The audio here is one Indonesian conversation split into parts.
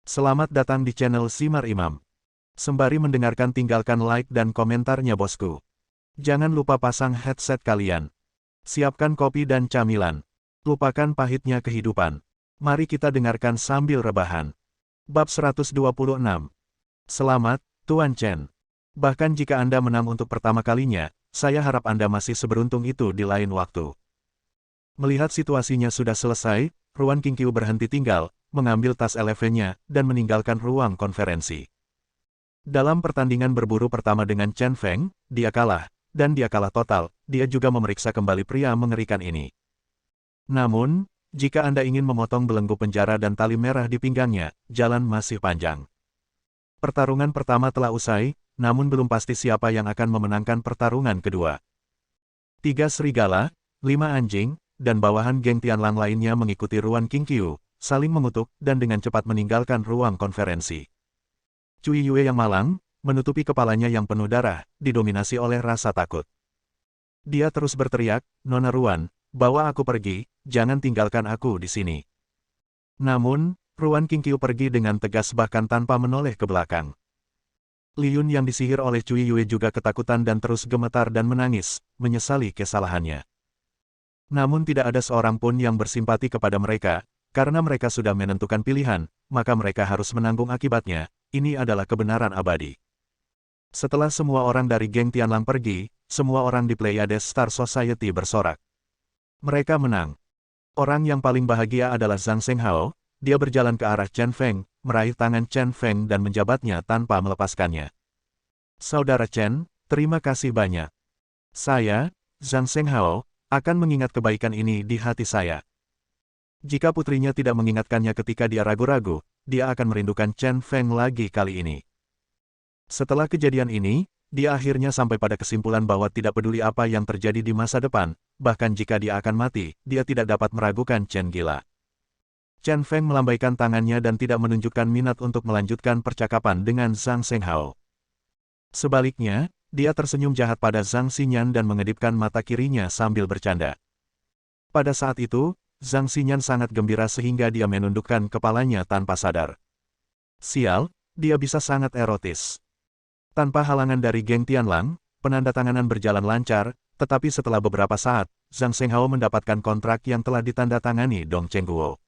Selamat datang di channel Simar Imam. Sembari mendengarkan tinggalkan like dan komentarnya bosku. Jangan lupa pasang headset kalian. Siapkan kopi dan camilan. Lupakan pahitnya kehidupan. Mari kita dengarkan sambil rebahan. Bab 126. Selamat, Tuan Chen. Bahkan jika Anda menang untuk pertama kalinya, saya harap Anda masih seberuntung itu di lain waktu. Melihat situasinya sudah selesai, Ruan Qingqiu berhenti tinggal, mengambil tas elevenya, dan meninggalkan ruang konferensi. Dalam pertandingan berburu pertama dengan Chen Feng, dia kalah, dan dia kalah total. Dia juga memeriksa kembali pria mengerikan ini. Namun, jika Anda ingin memotong belenggu penjara dan tali merah di pinggangnya, jalan masih panjang. Pertarungan pertama telah usai, namun belum pasti siapa yang akan memenangkan pertarungan kedua. 3 serigala, 5 anjing, dan bawahan geng Tianlang lainnya mengikuti Ruan Qingqiu, saling mengutuk dan dengan cepat meninggalkan ruang konferensi. Cui Yue yang malang, menutupi kepalanya yang penuh darah, didominasi oleh rasa takut. Dia terus berteriak, "Nona Ruan, bawa aku pergi, jangan tinggalkan aku di sini." Namun, Ruan Qingqiu pergi dengan tegas bahkan tanpa menoleh ke belakang. Li Yun yang disihir oleh Cui Yue juga ketakutan dan terus gemetar dan menangis, menyesali kesalahannya. Namun tidak ada seorang pun yang bersimpati kepada mereka, karena mereka sudah menentukan pilihan, maka mereka harus menanggung akibatnya. Ini adalah kebenaran abadi. Setelah semua orang dari geng Tianlang pergi, semua orang di Pleiades Star Society bersorak. Mereka menang. Orang yang paling bahagia adalah Zhang Shenghao. Dia berjalan ke arah Chen Feng, meraih tangan Chen Feng dan menjabatnya tanpa melepaskannya. "Saudara Chen, terima kasih banyak. Saya, Zhang Shenghao, akan mengingat kebaikan ini di hati saya." Jika putrinya tidak mengingatkannya ketika dia ragu-ragu, dia akan merindukan Chen Feng lagi kali ini. Setelah kejadian ini, dia akhirnya sampai pada kesimpulan bahwa tidak peduli apa yang terjadi di masa depan, bahkan jika dia akan mati, dia tidak dapat meragukan Chen gila. Chen Feng melambaikan tangannya dan tidak menunjukkan minat untuk melanjutkan percakapan dengan Zhang Shenghao. Sebaliknya, dia tersenyum jahat pada Zhang Xinyan dan mengedipkan mata kirinya sambil bercanda. Pada saat itu, Zhang Xinyan sangat gembira sehingga dia menundukkan kepalanya tanpa sadar. Sial, dia bisa sangat erotis. Tanpa halangan dari geng Tianlang, penandatanganan berjalan lancar, tetapi setelah beberapa saat, Zhang Shenghao mendapatkan kontrak yang telah ditandatangani Dong Chengguo.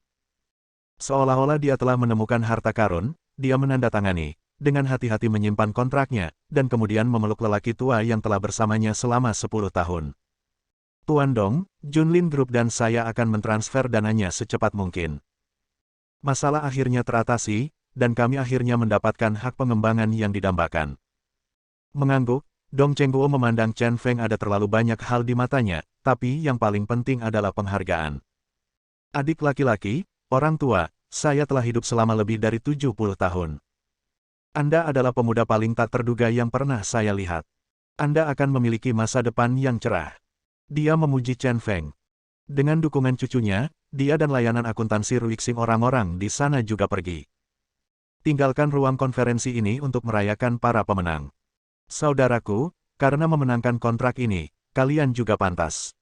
Seolah-olah dia telah menemukan harta karun, dia menandatangani, dengan hati-hati menyimpan kontraknya, dan kemudian memeluk lelaki tua yang telah bersamanya selama 10 tahun. "Tuan Dong, Junlin Group dan saya akan mentransfer dananya secepat mungkin. Masalah akhirnya teratasi, dan kami akhirnya mendapatkan hak pengembangan yang didambakan." Mengangguk, Dong Chengguo memandang Chen Feng. Ada terlalu banyak hal di matanya, tapi yang paling penting adalah penghargaan. "Adik laki-laki, orang tua, saya telah hidup selama lebih dari 70 tahun. Anda adalah pemuda paling tak terduga yang pernah saya lihat. Anda akan memiliki masa depan yang cerah." Dia memuji Chen Feng. Dengan dukungan cucunya, dia dan layanan akuntansi Ruixing orang-orang di sana juga pergi. Tinggalkan ruang konferensi ini untuk merayakan para pemenang. "Saudaraku, karena memenangkan kontrak ini, kalian juga pantas.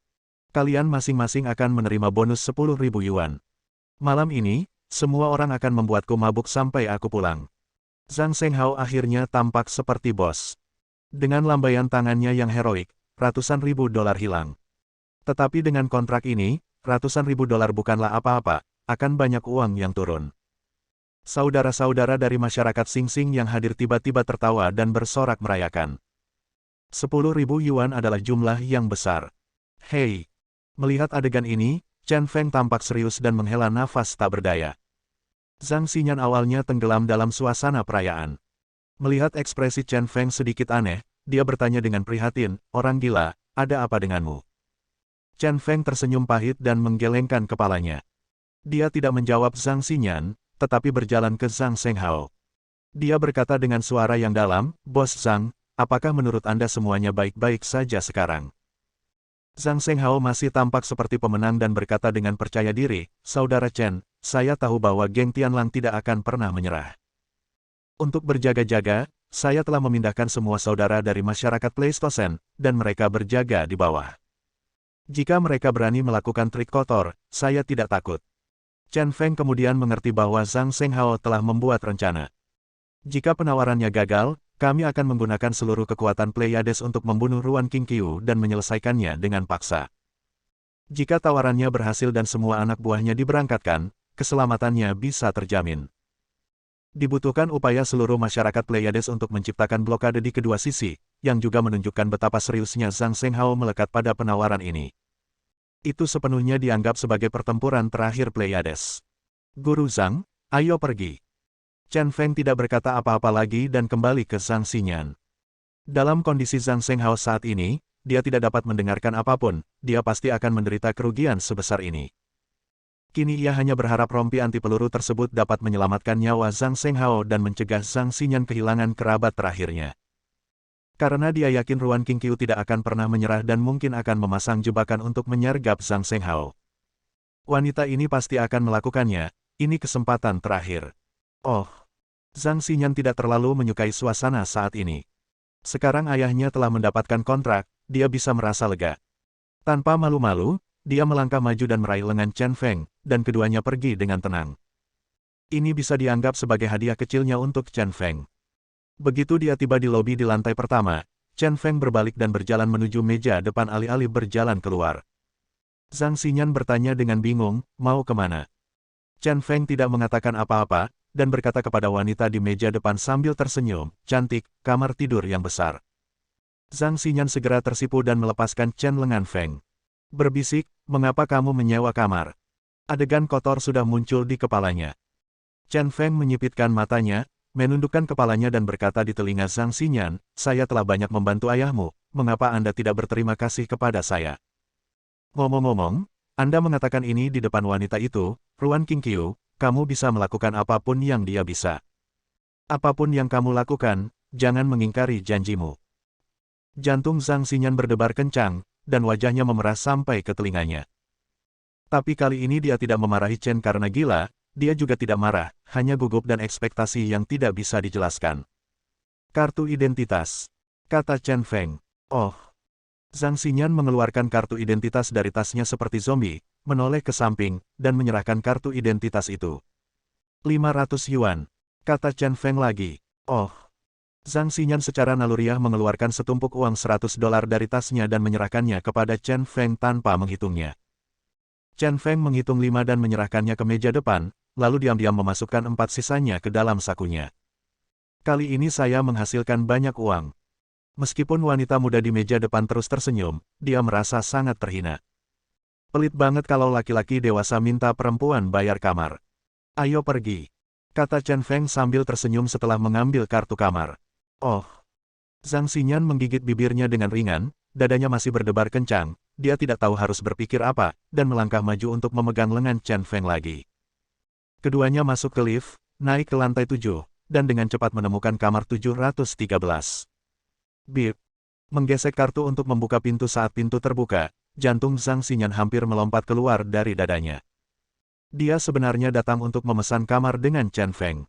Kalian masing-masing akan menerima bonus 10.000 yuan. Malam ini, semua orang akan membuatku mabuk sampai aku pulang." Zhang Shenghao akhirnya tampak seperti bos. Dengan lambaian tangannya yang heroik, ratusan ribu dolar hilang. Tetapi dengan kontrak ini, ratusan ribu dolar bukanlah apa-apa, akan banyak uang yang turun. Saudara-saudara dari masyarakat Sing Sing yang hadir tiba-tiba tertawa dan bersorak merayakan. 10.000 yuan adalah jumlah yang besar. "Hei!" Melihat adegan ini, Chen Feng tampak serius dan menghela nafas tak berdaya. Zhang Xinyan awalnya tenggelam dalam suasana perayaan. Melihat ekspresi Chen Feng sedikit aneh, dia bertanya dengan prihatin, "Orang gila, ada apa denganmu?" Chen Feng tersenyum pahit dan menggelengkan kepalanya. Dia tidak menjawab Zhang Xinyan, tetapi berjalan ke Zhang Shenghao. Dia berkata dengan suara yang dalam, "Bos Zhang, apakah menurut Anda semuanya baik-baik saja sekarang?" Zhang Shenghao masih tampak seperti pemenang dan berkata dengan percaya diri, "Saudara Chen, saya tahu bahwa geng Tianlang tidak akan pernah menyerah. Untuk berjaga-jaga, saya telah memindahkan semua saudara dari masyarakat Pleistocene, dan mereka berjaga di bawah. Jika mereka berani melakukan trik kotor, saya tidak takut." Chen Feng kemudian mengerti bahwa Zhang Shenghao telah membuat rencana. Jika penawarannya gagal, kami akan menggunakan seluruh kekuatan Pleiades untuk membunuh Ruan Qingqiu dan menyelesaikannya dengan paksa. Jika tawarannya berhasil dan semua anak buahnya diberangkatkan, keselamatannya bisa terjamin. Dibutuhkan upaya seluruh masyarakat Pleiades untuk menciptakan blokade di kedua sisi, yang juga menunjukkan betapa seriusnya Zhang Shenghao melekat pada penawaran ini. Itu sepenuhnya dianggap sebagai pertempuran terakhir Pleiades. Guru Zhang, ayo pergi. Chen Feng tidak berkata apa-apa lagi dan kembali ke Zhang Xinyan. Dalam kondisi Zhang Shenghao saat ini, dia tidak dapat mendengarkan apapun, dia pasti akan menderita kerugian sebesar ini. Kini ia hanya berharap rompi anti peluru tersebut dapat menyelamatkan nyawa Zhang Shenghao dan mencegah Zhang Xinyan kehilangan kerabat terakhirnya. Karena dia yakin Ruan Qingqiu tidak akan pernah menyerah dan mungkin akan memasang jebakan untuk menyergap Zhang Shenghao. Wanita ini pasti akan melakukannya, ini kesempatan terakhir. Oh, Zhang Xinyan tidak terlalu menyukai suasana saat ini. Sekarang ayahnya telah mendapatkan kontrak, dia bisa merasa lega. Tanpa malu-malu, dia melangkah maju dan meraih lengan Chen Feng, dan keduanya pergi dengan tenang. Ini bisa dianggap sebagai hadiah kecilnya untuk Chen Feng. Begitu dia tiba di lobi di lantai pertama, Chen Feng berbalik dan berjalan menuju meja depan alih-alih berjalan keluar. Zhang Xinyan bertanya dengan bingung, mau kemana? Chen Feng tidak mengatakan apa-apa, dan berkata kepada wanita di meja depan sambil tersenyum, cantik, kamar tidur yang besar. Zhang Xinyan segera tersipu dan melepaskan Chen lengan Feng. Berbisik, mengapa kamu menyewa kamar? Adegan kotor sudah muncul di kepalanya. Chen Feng menyipitkan matanya, menundukkan kepalanya dan berkata di telinga Zhang Xinyan, saya telah banyak membantu ayahmu, mengapa Anda tidak berterima kasih kepada saya? Ngomong-ngomong, Anda mengatakan ini di depan wanita itu, Ruan Qingqiu, kamu bisa melakukan apapun yang dia bisa. Apapun yang kamu lakukan, jangan mengingkari janjimu. Jantung Zhang Xinyan berdebar kencang, dan wajahnya memerah sampai ke telinganya. Tapi kali ini dia tidak memarahi Chen karena gila, dia juga tidak marah, hanya gugup dan ekspektasi yang tidak bisa dijelaskan. Kartu identitas, kata Chen Feng. Oh. Zhang Xinyan mengeluarkan kartu identitas dari tasnya seperti zombie, menoleh ke samping, dan menyerahkan kartu identitas itu. 500 yuan, kata Chen Feng lagi. Oh. Zhang Xinyan secara naluriah mengeluarkan setumpuk uang $100 dari tasnya dan menyerahkannya kepada Chen Feng tanpa menghitungnya. Chen Feng menghitung 5 dan menyerahkannya ke meja depan, lalu diam-diam memasukkan 4 sisanya ke dalam sakunya. Kali ini saya menghasilkan banyak uang. Meskipun wanita muda di meja depan terus tersenyum, dia merasa sangat terhina. Pelit banget kalau laki-laki dewasa minta perempuan bayar kamar. Ayo pergi, kata Chen Feng sambil tersenyum setelah mengambil kartu kamar. Oh. Zhang Xinyan menggigit bibirnya dengan ringan, dadanya masih berdebar kencang, dia tidak tahu harus berpikir apa, dan melangkah maju untuk memegang lengan Chen Feng lagi. Keduanya masuk ke lift, naik ke lantai 7, dan dengan cepat menemukan kamar 713. Bip. Menggesek kartu untuk membuka pintu saat pintu terbuka, jantung Zhang Xinyan hampir melompat keluar dari dadanya. Dia sebenarnya datang untuk memesan kamar dengan Chen Feng.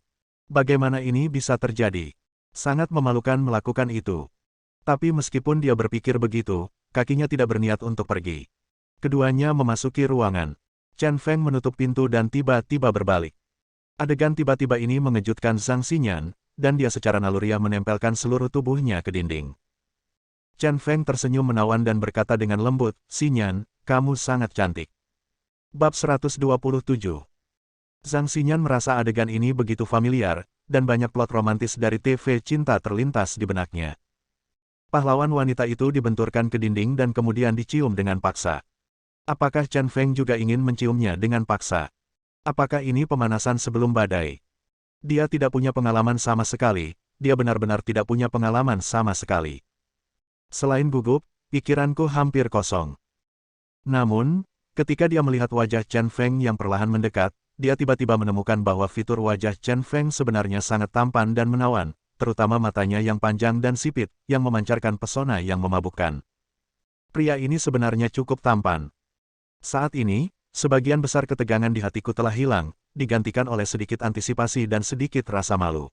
Bagaimana ini bisa terjadi? Sangat memalukan melakukan itu. Tapi meskipun dia berpikir begitu, kakinya tidak berniat untuk pergi. Keduanya memasuki ruangan. Chen Feng menutup pintu dan tiba-tiba berbalik. Adegan tiba-tiba ini mengejutkan Zhang Xinyan, dan dia secara naluriah menempelkan seluruh tubuhnya ke dinding. Chen Feng tersenyum menawan dan berkata dengan lembut, Xinyan, kamu sangat cantik. Bab 127. Zhang Xinyan merasa adegan ini begitu familiar, dan banyak plot romantis dari TV cinta terlintas di benaknya. Pahlawan wanita itu dibenturkan ke dinding dan kemudian dicium dengan paksa. Apakah Chen Feng juga ingin menciumnya dengan paksa? Apakah ini pemanasan sebelum badai? Dia tidak punya pengalaman sama sekali, dia benar-benar tidak punya pengalaman sama sekali. Selain gugup, pikiranku hampir kosong. Namun, ketika dia melihat wajah Chen Feng yang perlahan mendekat, dia tiba-tiba menemukan bahwa fitur wajah Chen Feng sebenarnya sangat tampan dan menawan, terutama matanya yang panjang dan sipit, yang memancarkan pesona yang memabukkan. Pria ini sebenarnya cukup tampan. Saat ini, sebagian besar ketegangan di hatiku telah hilang, digantikan oleh sedikit antisipasi dan sedikit rasa malu.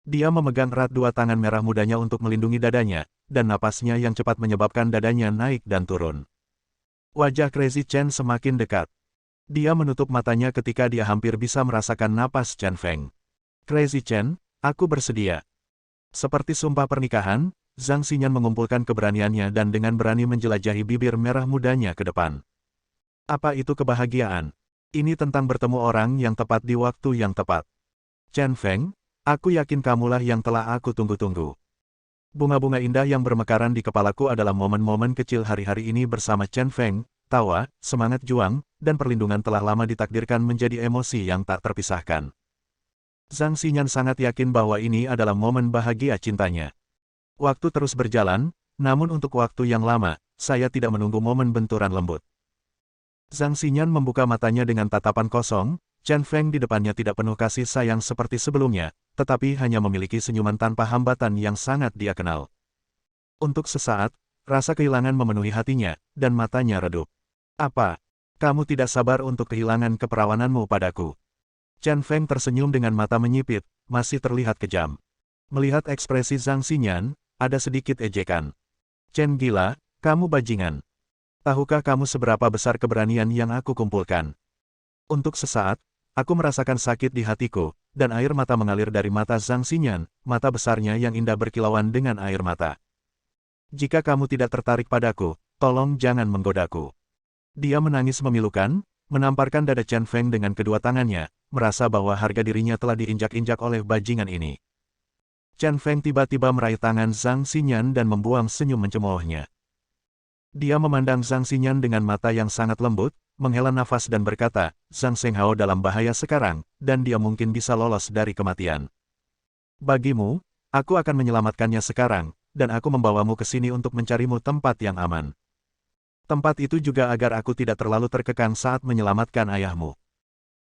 Dia memegang erat dua tangan merah mudanya untuk melindungi dadanya, dan napasnya yang cepat menyebabkan dadanya naik dan turun. Wajah Crazy Chen semakin dekat. Dia menutup matanya ketika dia hampir bisa merasakan napas Chen Feng. Crazy Chen, aku bersedia. Seperti sumpah pernikahan, Zhang Xinyan mengumpulkan keberaniannya dan dengan berani menjelajahi bibir merah mudanya ke depan. Apa itu kebahagiaan? Ini tentang bertemu orang yang tepat di waktu yang tepat. Chen Feng, aku yakin kamulah yang telah aku tunggu-tunggu. Bunga-bunga indah yang bermekaran di kepalaku adalah momen-momen kecil hari-hari ini bersama Chen Feng, tawa, semangat juang, dan perlindungan telah lama ditakdirkan menjadi emosi yang tak terpisahkan. Zhang Xinyan sangat yakin bahwa ini adalah momen bahagia cintanya. Waktu terus berjalan, namun untuk waktu yang lama, saya tidak menunggu momen benturan lembut. Zhang Xinyan membuka matanya dengan tatapan kosong, Chen Feng di depannya tidak penuh kasih sayang seperti sebelumnya, tetapi hanya memiliki senyuman tanpa hambatan yang sangat dia kenal. Untuk sesaat, rasa kehilangan memenuhi hatinya, dan matanya redup. Apa? Kamu tidak sabar untuk kehilangan keperawananmu padaku? Chen Feng tersenyum dengan mata menyipit, masih terlihat kejam. Melihat ekspresi Zhang Xinyan, ada sedikit ejekan. Chen gila, kamu bajingan. Tahukah kamu seberapa besar keberanian yang aku kumpulkan? Untuk sesaat, aku merasakan sakit di hatiku, dan air mata mengalir dari mata Zhang Xinyan, mata besarnya yang indah berkilauan dengan air mata. Jika kamu tidak tertarik padaku, tolong jangan menggodaku. Dia menangis memilukan, menamparkan dada Chen Feng dengan kedua tangannya, merasa bahwa harga dirinya telah diinjak-injak oleh bajingan ini. Chen Feng tiba-tiba meraih tangan Zhang Xinyan dan membuang senyum mencemoohnya. Dia memandang Zhang Xinyan dengan mata yang sangat lembut, menghela nafas dan berkata, Zhang Shenghao dalam bahaya sekarang, dan dia mungkin bisa lolos dari kematian. Bagimu, aku akan menyelamatkannya sekarang, dan aku membawamu ke sini untuk mencarimu tempat yang aman. Tempat itu juga agar aku tidak terlalu terkekang saat menyelamatkan ayahmu.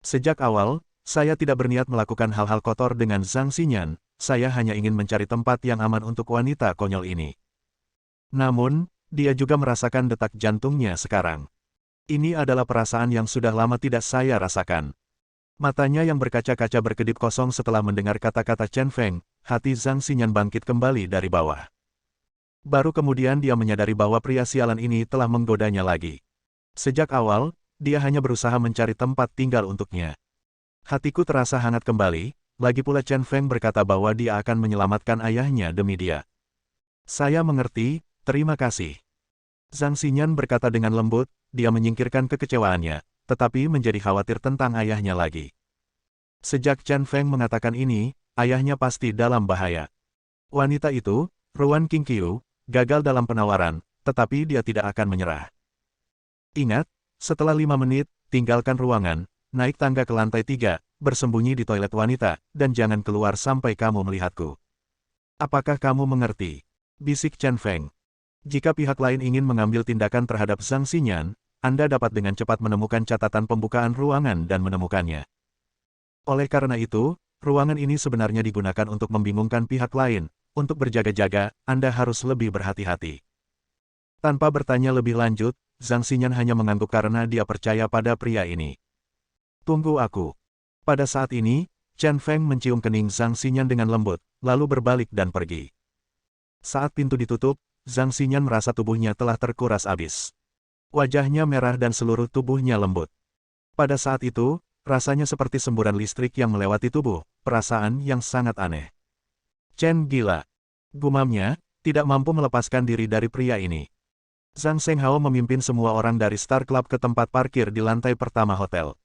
Sejak awal, saya tidak berniat melakukan hal-hal kotor dengan Zhang Xinyan, saya hanya ingin mencari tempat yang aman untuk wanita konyol ini. Namun, dia juga merasakan detak jantungnya sekarang. Ini adalah perasaan yang sudah lama tidak saya rasakan. Matanya yang berkaca-kaca berkedip kosong setelah mendengar kata-kata Chen Feng, hati Zhang Xinyan bangkit kembali dari bawah. Baru kemudian dia menyadari bahwa pria sialan ini telah menggodanya lagi. Sejak awal, dia hanya berusaha mencari tempat tinggal untuknya. Hatiku terasa hangat kembali, lagi pula Chen Feng berkata bahwa dia akan menyelamatkan ayahnya demi dia. Saya mengerti, terima kasih. Zhang Xinyan berkata dengan lembut, dia menyingkirkan kekecewaannya, tetapi menjadi khawatir tentang ayahnya lagi. Sejak Chen Feng mengatakan ini, ayahnya pasti dalam bahaya. Wanita itu, Ruan Qingqiu, gagal dalam penawaran, tetapi dia tidak akan menyerah. Ingat, setelah 5 menit, tinggalkan ruangan, naik tangga ke lantai 3, bersembunyi di toilet wanita, dan jangan keluar sampai kamu melihatku. Apakah kamu mengerti? Bisik Chen Feng. Jika pihak lain ingin mengambil tindakan terhadap Zhang Xinyan, Anda dapat dengan cepat menemukan catatan pembukaan ruangan dan menemukannya. Oleh karena itu, ruangan ini sebenarnya digunakan untuk membingungkan pihak lain. Untuk berjaga-jaga, Anda harus lebih berhati-hati. Tanpa bertanya lebih lanjut, Zhang Xinyan hanya mengangguk karena dia percaya pada pria ini. Tunggu aku. Pada saat ini, Chen Feng mencium kening Zhang Xinyan dengan lembut, lalu berbalik dan pergi. Saat pintu ditutup, Zhang Xinyan merasa tubuhnya telah terkuras habis. Wajahnya merah dan seluruh tubuhnya lembut. Pada saat itu, rasanya seperti semburan listrik yang melewati tubuh, perasaan yang sangat aneh. Chen gila. Gumamnya, tidak mampu melepaskan diri dari pria ini. Zhang Shenghao memimpin semua orang dari Star Club ke tempat parkir di lantai pertama hotel.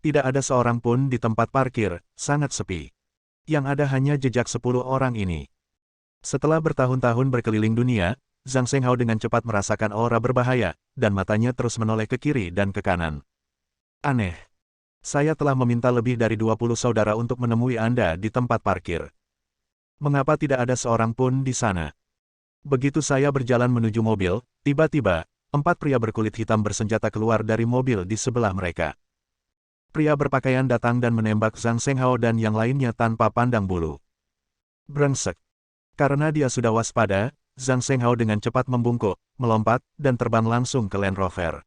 Tidak ada seorang pun di tempat parkir, sangat sepi. Yang ada hanya jejak 10 orang ini. Setelah bertahun-tahun berkeliling dunia, Zhang Shenghao dengan cepat merasakan aura berbahaya, dan matanya terus menoleh ke kiri dan ke kanan. Aneh. Saya telah meminta lebih dari 20 saudara untuk menemui Anda di tempat parkir. Mengapa tidak ada seorang pun di sana? Begitu saya berjalan menuju mobil, tiba-tiba, 4 pria berkulit hitam bersenjata keluar dari mobil di sebelah mereka. Pria berpakaian datang dan menembak Zhang Shenghao dan yang lainnya tanpa pandang bulu. Brengsek. Karena dia sudah waspada, Zhang Shenghao dengan cepat membungkuk, melompat, dan terbang langsung ke Land Rover.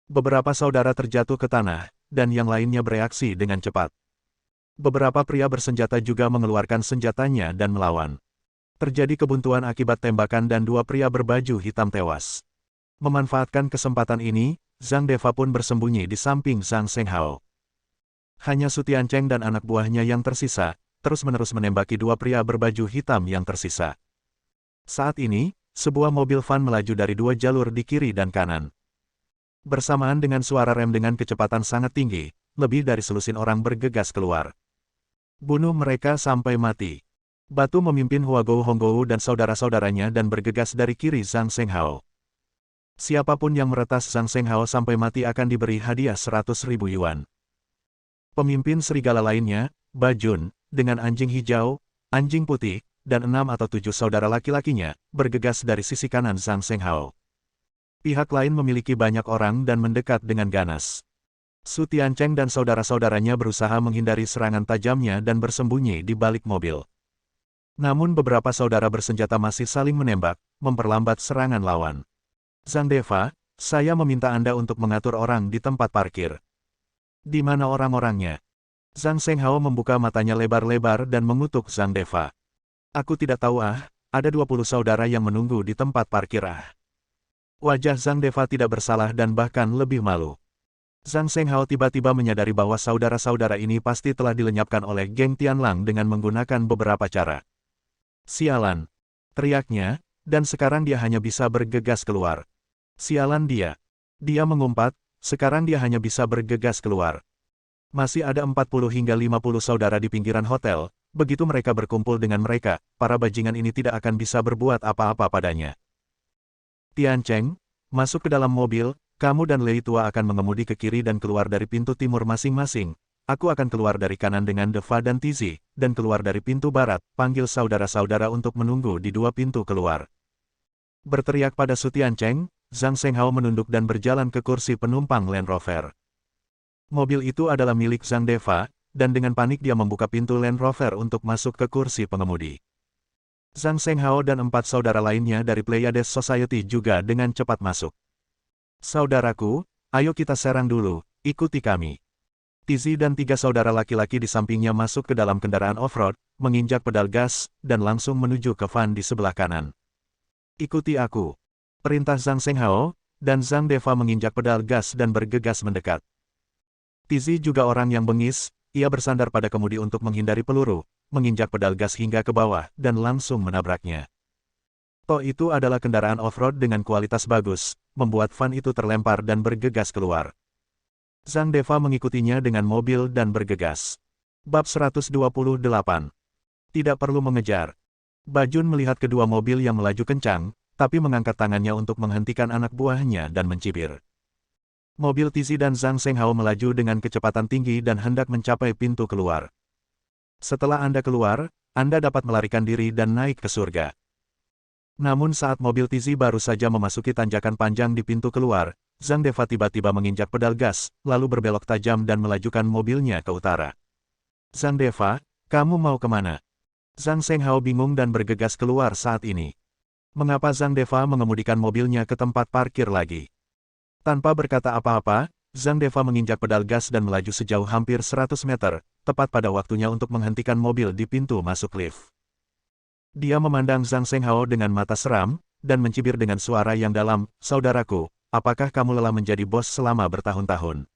Beberapa saudara terjatuh ke tanah, dan yang lainnya bereaksi dengan cepat. Beberapa pria bersenjata juga mengeluarkan senjatanya dan melawan. Terjadi kebuntuan akibat tembakan dan 2 pria berbaju hitam tewas. Memanfaatkan kesempatan ini, Zhang Deva pun bersembunyi di samping Zhang Shenghao. Hanya Su Tiancheng dan anak buahnya yang tersisa, terus-menerus menembaki dua pria berbaju hitam yang tersisa. Saat ini, sebuah mobil van melaju dari dua jalur di kiri dan kanan. Bersamaan dengan suara rem dengan kecepatan sangat tinggi, lebih dari selusin orang bergegas keluar. Bunuh mereka sampai mati. Batu memimpin Huagou Honggou dan saudara-saudaranya dan bergegas dari kiri Zhang Shenghao. Siapapun yang meretas Zhang Shenghao sampai mati akan diberi hadiah 100.000 yuan. Pemimpin serigala lainnya, Bajun, dengan anjing hijau, anjing putih, dan 6 atau 7 saudara laki-lakinya, bergegas dari sisi kanan Zhang Shenghao. Pihak lain memiliki banyak orang dan mendekat dengan ganas. Su Tiancheng dan saudara-saudaranya berusaha menghindari serangan tajamnya dan bersembunyi di balik mobil. Namun beberapa saudara bersenjata masih saling menembak, memperlambat serangan lawan. Zhang Deva, saya meminta Anda untuk mengatur orang di tempat parkir. Di mana orang-orangnya? Zhang Shenghao membuka matanya lebar-lebar dan mengutuk Zhang Deva. Aku tidak tahu ada 20 saudara yang menunggu di tempat parkir Wajah Zhang Deva tidak bersalah dan bahkan lebih malu. Zhang Shenghao tiba-tiba menyadari bahwa saudara-saudara ini pasti telah dilenyapkan oleh geng Tianlang dengan menggunakan beberapa cara. Sialan! Teriaknya, dan sekarang dia hanya bisa bergegas keluar. Sialan dia! Dia mengumpat, sekarang dia hanya bisa bergegas keluar. Masih ada 40 hingga 50 saudara di pinggiran hotel, begitu mereka berkumpul dengan mereka, para bajingan ini tidak akan bisa berbuat apa-apa padanya. Tiancheng, masuk ke dalam mobil, kamu dan Lei Tua akan mengemudi ke kiri dan keluar dari pintu timur masing-masing. Aku akan keluar dari kanan dengan Deva dan Tizi, dan keluar dari pintu barat, panggil saudara-saudara untuk menunggu di dua pintu keluar. Berteriak pada Su Tiancheng, Zhang Shenghao menunduk dan berjalan ke kursi penumpang Land Rover. Mobil itu adalah milik Zhang Deva, dan dengan panik dia membuka pintu Land Rover untuk masuk ke kursi pengemudi. Zhang Shenghao dan 4 saudara lainnya dari Pleiades Society juga dengan cepat masuk. Saudaraku, ayo kita serang dulu, ikuti kami. Tizi dan 3 saudara laki-laki di sampingnya masuk ke dalam kendaraan off-road, menginjak pedal gas, dan langsung menuju ke van di sebelah kanan. Ikuti aku. Perintah Zhang Shenghao, dan Zhang Deva menginjak pedal gas dan bergegas mendekat. Tizi juga orang yang bengis, ia bersandar pada kemudi untuk menghindari peluru, menginjak pedal gas hingga ke bawah, dan langsung menabraknya. Toh itu adalah kendaraan off-road dengan kualitas bagus, membuat van itu terlempar dan bergegas keluar. Zhang Deva mengikutinya dengan mobil dan bergegas. Bab 128. Tidak perlu mengejar. Bajun melihat kedua mobil yang melaju kencang, tapi mengangkat tangannya untuk menghentikan anak buahnya dan mencibir. Mobil Tizi dan Zhang Shenghao melaju dengan kecepatan tinggi dan hendak mencapai pintu keluar. Setelah Anda keluar, Anda dapat melarikan diri dan naik ke surga. Namun saat mobil Tizi baru saja memasuki tanjakan panjang di pintu keluar, Zhang Deva tiba-tiba menginjak pedal gas, lalu berbelok tajam dan melajukan mobilnya ke utara. Zhang Deva, kamu mau kemana? Zhang Shenghao bingung dan bergegas keluar saat ini. Mengapa Zhang Deva mengemudikan mobilnya ke tempat parkir lagi? Tanpa berkata apa-apa, Zhang Deva menginjak pedal gas dan melaju sejauh hampir 100 meter, tepat pada waktunya untuk menghentikan mobil di pintu masuk lift. Dia memandang Zhang Shenghao dengan mata seram, dan mencibir dengan suara yang dalam, "Saudaraku, apakah kamu lelah menjadi bos selama bertahun-tahun?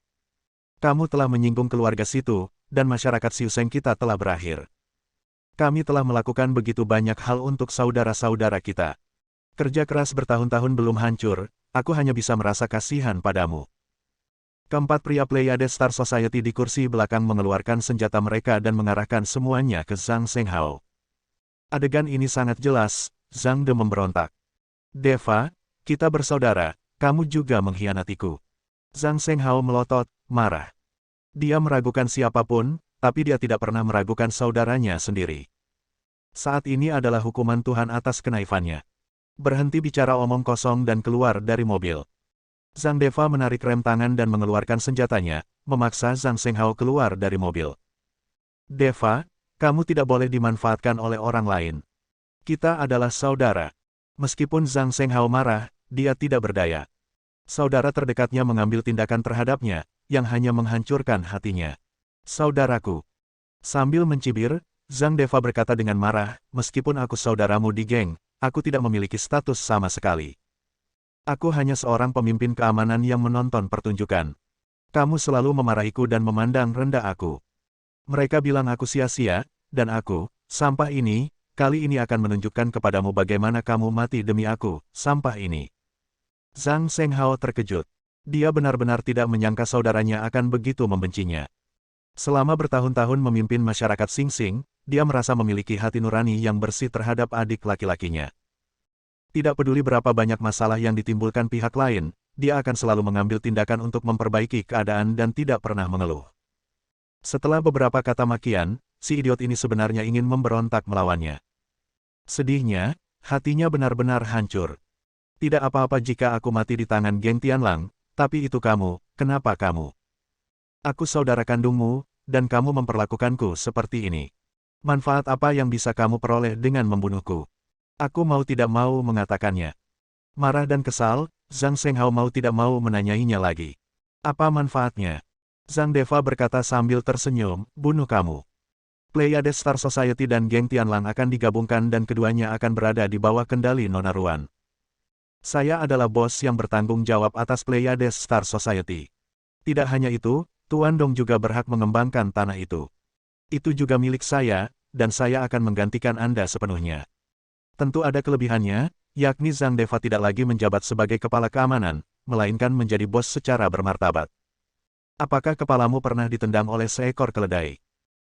Kamu telah menyinggung keluarga situ, dan masyarakat Siuseng kita telah berakhir. Kami telah melakukan begitu banyak hal untuk saudara-saudara kita. Kerja keras bertahun-tahun belum hancur, aku hanya bisa merasa kasihan padamu." Keempat pria Pleiades Star Society di kursi belakang mengeluarkan senjata mereka dan mengarahkan semuanya ke Zhang Shenghao. Adegan ini sangat jelas, Zhang De memberontak. "Deva, kita bersaudara, kamu juga mengkhianatiku." Zhang Shenghao melotot, marah. Dia meragukan siapapun, tapi dia tidak pernah meragukan saudaranya sendiri. Saat ini adalah hukuman Tuhan atas kenaifannya. Berhenti bicara omong kosong dan keluar dari mobil. Zhang Deva menarik rem tangan dan mengeluarkan senjatanya, memaksa Zhang Shenghao keluar dari mobil. "Deva, kamu tidak boleh dimanfaatkan oleh orang lain. Kita adalah saudara." Meskipun Zhang Shenghao marah, dia tidak berdaya. Saudara terdekatnya mengambil tindakan terhadapnya, yang hanya menghancurkan hatinya. "Saudaraku." Sambil mencibir, Zhang Deva berkata dengan marah, "Meskipun aku saudaramu di geng, aku tidak memiliki status sama sekali. Aku hanya seorang pemimpin keamanan yang menonton pertunjukan. Kamu selalu memarahiku dan memandang rendah aku. Mereka bilang aku sia-sia, dan aku, sampah ini, kali ini akan menunjukkan kepadamu bagaimana kamu mati demi aku, sampah ini. Zhang Shenghao terkejut. Dia benar-benar tidak menyangka saudaranya akan begitu membencinya. Selama bertahun-tahun memimpin masyarakat Sing Sing, dia merasa memiliki hati nurani yang bersih terhadap adik laki-lakinya. Tidak peduli berapa banyak masalah yang ditimbulkan pihak lain, dia akan selalu mengambil tindakan untuk memperbaiki keadaan dan tidak pernah mengeluh. Setelah beberapa kata makian, si idiot ini sebenarnya ingin memberontak melawannya. Sedihnya, hatinya benar-benar hancur. Tidak apa-apa jika aku mati di tangan Geng Tianlang, tapi itu kamu, kenapa kamu? Aku saudara kandungmu, dan kamu memperlakukanku seperti ini. Manfaat apa yang bisa kamu peroleh dengan membunuhku? Aku mau tidak mau mengatakannya. Marah dan kesal, Zhang Shenghao mau tidak mau menanyainya lagi. Apa manfaatnya? Zhang Deva berkata sambil tersenyum, bunuh kamu. Pleiades Star Society dan Geng Tianlang akan digabungkan dan keduanya akan berada di bawah kendali Nona Ruan. Saya adalah bos yang bertanggung jawab atas Pleiades Star Society. Tidak hanya itu, Tuan Dong juga berhak mengembangkan tanah itu. Itu juga milik saya, dan saya akan menggantikan Anda sepenuhnya. Tentu ada kelebihannya, yakni Zhang Deva tidak lagi menjabat sebagai kepala keamanan, melainkan menjadi bos secara bermartabat. Apakah kepalamu pernah ditendang oleh seekor keledai?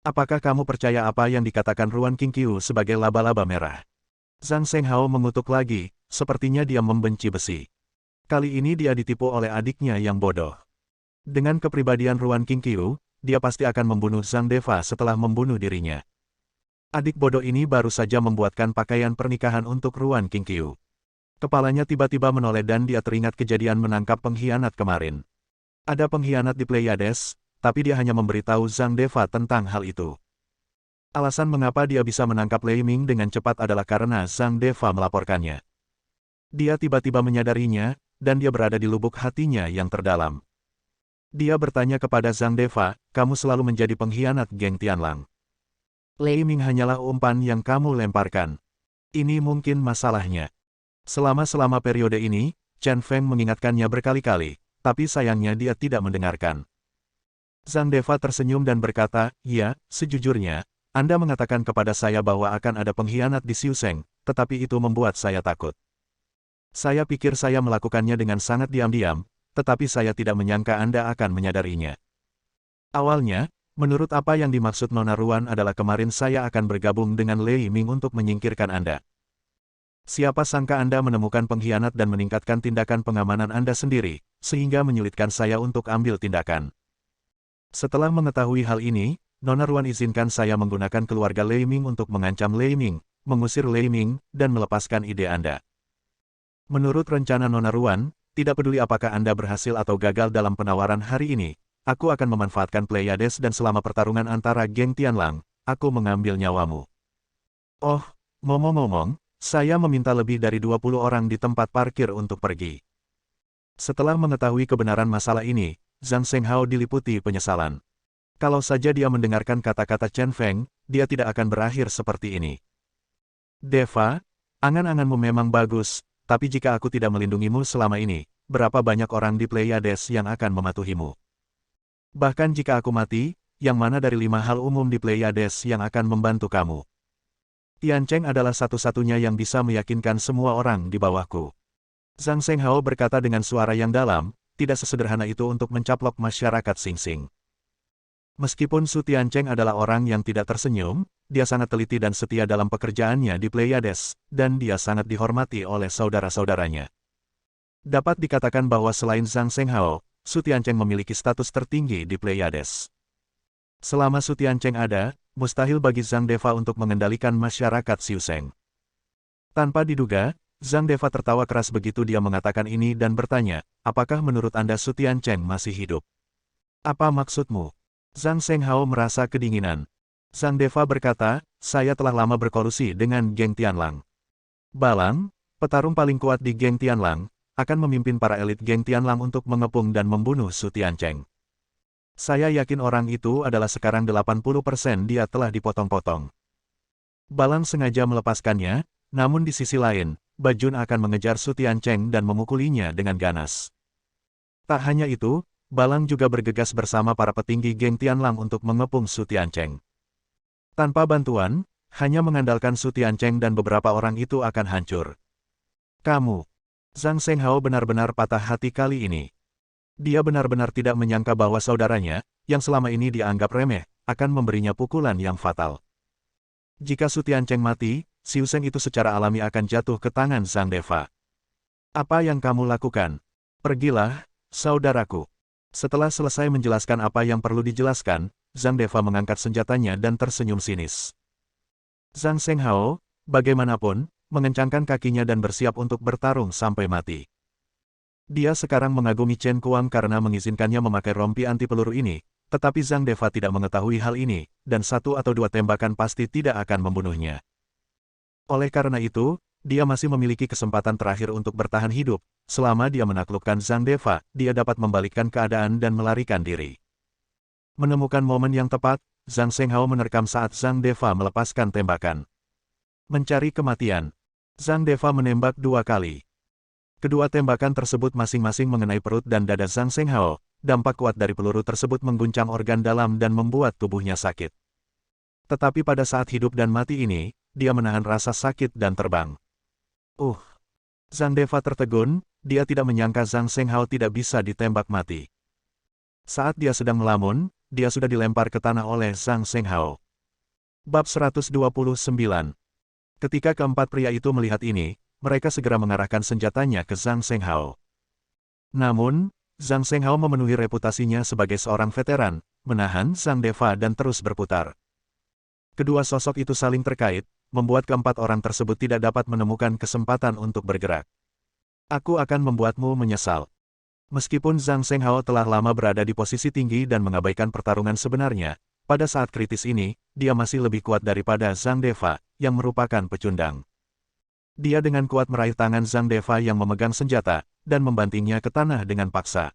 Apakah kamu percaya apa yang dikatakan Ruan Qingqiu sebagai laba-laba merah? Zhang Shenghao mengutuk lagi, sepertinya dia membenci besi. Kali ini dia ditipu oleh adiknya yang bodoh. Dengan kepribadian Ruan Qingqiu, dia pasti akan membunuh Zhang Deva setelah membunuh dirinya. Adik bodoh ini baru saja membuatkan pakaian pernikahan untuk Ruan Qingqiu. Kepalanya tiba-tiba menoleh dan dia teringat kejadian menangkap pengkhianat kemarin. Ada pengkhianat di Pleiades, tapi dia hanya memberitahu Zhang Deva tentang hal itu. Alasan mengapa dia bisa menangkap Lei Ming dengan cepat adalah karena Zhang Deva melaporkannya. Dia tiba-tiba menyadarinya, dan dia berada di lubuk hatinya yang terdalam. Dia bertanya kepada Zhang Deva, kamu selalu menjadi pengkhianat Geng Tianlang. Lei Ming hanyalah umpan yang kamu lemparkan. Ini mungkin masalahnya. Selama periode ini, Chen Feng mengingatkannya berkali-kali, tapi sayangnya dia tidak mendengarkan. Zhang Deva tersenyum dan berkata, ya, sejujurnya, Anda mengatakan kepada saya bahwa akan ada pengkhianat di Xiuseng, tetapi itu membuat saya takut. Saya pikir saya melakukannya dengan sangat diam-diam, tetapi saya tidak menyangka Anda akan menyadarinya. Awalnya, menurut apa yang dimaksud Nona Ruan adalah kemarin saya akan bergabung dengan Lei Ming untuk menyingkirkan Anda. Siapa sangka Anda menemukan pengkhianat dan meningkatkan tindakan pengamanan Anda sendiri, sehingga menyulitkan saya untuk ambil tindakan. Setelah mengetahui hal ini, Nona Ruan izinkan saya menggunakan keluarga Lei Ming untuk mengancam Lei Ming, mengusir Lei Ming, dan melepaskan ide Anda. Menurut rencana Nona Ruan, tidak peduli apakah Anda berhasil atau gagal dalam penawaran hari ini, aku akan memanfaatkan Pleiades dan selama pertarungan antara Geng Tianlang, aku mengambil nyawamu. Oh, ngomong-ngomong, saya meminta lebih dari 20 orang di tempat parkir untuk pergi. Setelah mengetahui kebenaran masalah ini, Zhang Shenghao diliputi penyesalan. Kalau saja dia mendengarkan kata-kata Chen Feng, dia tidak akan berakhir seperti ini. Deva, angan-anganmu memang bagus, tapi jika aku tidak melindungimu selama ini, berapa banyak orang di Pleiades yang akan mematuhimu? Bahkan jika aku mati, yang mana dari 5 hal umum di Pleiades yang akan membantu kamu? Tian Cheng adalah satu-satunya yang bisa meyakinkan semua orang di bawahku. Zhang Shenghao berkata dengan suara yang dalam, tidak sesederhana itu untuk mencaplok masyarakat Sing Sing. Meskipun Su Tiancheng adalah orang yang tidak tersenyum, dia sangat teliti dan setia dalam pekerjaannya di Pleiades, dan dia sangat dihormati oleh saudara-saudaranya. Dapat dikatakan bahwa selain Zhang Shenghao, Su Tiancheng memiliki status tertinggi di Pleiades. Selama Su Tiancheng ada, mustahil bagi Zhang Deva untuk mengendalikan masyarakat Xiuseng. Tanpa diduga, Zhang Deva tertawa keras begitu dia mengatakan ini dan bertanya, apakah menurut Anda Su Tiancheng masih hidup? Apa maksudmu? Zhang Shenghao merasa kedinginan. Zhang Deva berkata, saya telah lama berkolusi dengan Geng Tianlang. Balang, petarung paling kuat di Geng Tianlang, akan memimpin para elit Geng Tianlang untuk mengepung dan membunuh Su Tiancheng. Saya yakin orang itu adalah sekarang 80% dia telah dipotong-potong. Balang sengaja melepaskannya, namun di sisi lain, Bajun akan mengejar Su Tiancheng dan memukulinya dengan ganas. Tak hanya itu, Balang juga bergegas bersama para petinggi geng Tianlang untuk mengepung Su Tiancheng. Tanpa bantuan, hanya mengandalkan Su Tiancheng dan beberapa orang itu akan hancur. Kamu. Zhang Shenghao benar-benar patah hati kali ini. Dia benar-benar tidak menyangka bahwa saudaranya, yang selama ini dianggap remeh, akan memberinya pukulan yang fatal. Jika Su Tiancheng mati, Xiu Sheng itu secara alami akan jatuh ke tangan Zhang Deva. Apa yang kamu lakukan? Pergilah, saudaraku. Setelah selesai menjelaskan apa yang perlu dijelaskan, Zhang Deva mengangkat senjatanya dan tersenyum sinis. Zhang Shenghao, bagaimanapun, mengencangkan kakinya dan bersiap untuk bertarung sampai mati. Dia sekarang mengagumi Chen Kuang karena mengizinkannya memakai rompi anti peluru ini, tetapi Zhang Deva tidak mengetahui hal ini, dan satu atau dua tembakan pasti tidak akan membunuhnya. Oleh karena itu, dia masih memiliki kesempatan terakhir untuk bertahan hidup. Selama dia menaklukkan Zhang Deva, dia dapat membalikkan keadaan dan melarikan diri. Menemukan momen yang tepat, Zhang Shenghao menerkam saat Zhang Deva melepaskan tembakan. Mencari kematian. Zhang Deva menembak 2 kali. Kedua tembakan tersebut masing-masing mengenai perut dan dada Zhang Shenghao. Dampak kuat dari peluru tersebut mengguncang organ dalam dan membuat tubuhnya sakit. Tetapi pada saat hidup dan mati ini, dia menahan rasa sakit dan terbang. Zhang Deva tertegun, dia tidak menyangka Zhang Shenghao tidak bisa ditembak mati. Saat dia sedang melamun, dia sudah dilempar ke tanah oleh Zhang Shenghao. Bab 129. Ketika keempat pria itu melihat ini, mereka segera mengarahkan senjatanya ke Zhang Shenghao. Namun, Zhang Shenghao memenuhi reputasinya sebagai seorang veteran, menahan Zhang Deva dan terus berputar. Kedua sosok itu saling terkait, membuat keempat orang tersebut tidak dapat menemukan kesempatan untuk bergerak. Aku akan membuatmu menyesal. Meskipun Zhang Shenghao telah lama berada di posisi tinggi dan mengabaikan pertarungan sebenarnya, pada saat kritis ini, dia masih lebih kuat daripada Zhang Deva, yang merupakan pecundang. Dia dengan kuat meraih tangan Zhang Deva yang memegang senjata, dan membantingnya ke tanah dengan paksa.